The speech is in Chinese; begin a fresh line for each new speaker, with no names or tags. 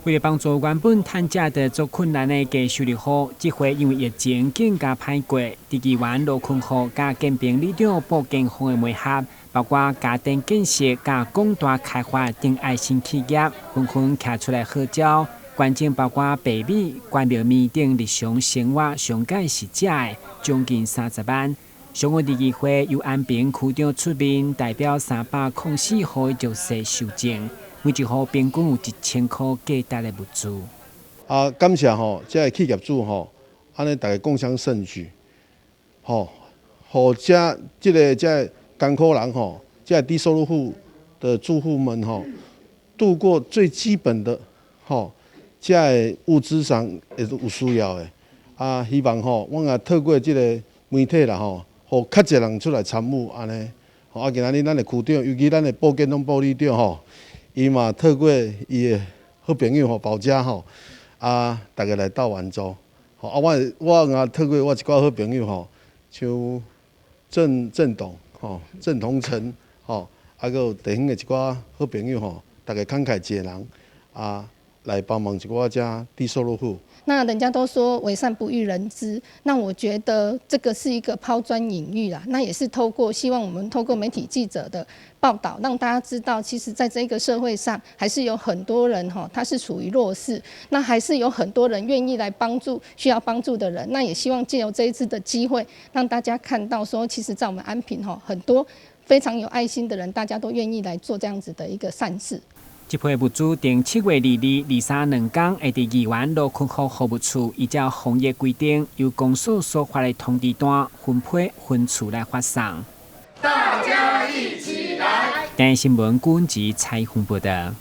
为了帮助原本摊价的做困难的给修理好，这回因为疫情更加歹过，地基湾罗坤河加建平里长保健方的媒合，包括家电建设加广大开发等爱心企业，纷纷站出来号召。关键包括白米、关庙米等日常生活上解是假的，将近30万。上午的议会由安平区长出面代表304户弱势受证，每一户平均有1000块价值的物资。
感谢这个企业主安尼大家共襄盛举，这艰苦人这低收入户的住户们度过最基本的这物资上也是有需要的。希望我也透过这个媒体啦互较侪人出来参与安尼。今仔日咱的区长，尤其咱的保健统保理长伊嘛透过伊的好朋友包姐大家来斗援助。我也透过我一寡好朋友像郑董郑同成还有地方的一寡好朋友大家慷慨解囊来帮忙一寡这低收入户。
那人家都说为善不欲人知，那我觉得这个是一个抛砖引玉啦。那也是希望我们透过媒体记者的报道，让大家知道，其实在这个社会上，还是有很多人他是处于弱势，那还是有很多人愿意来帮助需要帮助的人。那也希望借由这一次的机会，让大家看到说，其实在我们安平很多非常有爱心的人，大家都愿意来做这样子的一个善事。
这批物资定7月22、23两天会伫议员罗坤河服务处依照防疫规定，由公所所发的通知单分批分处来发送。
大家一起来！
台新闻军及采访报道。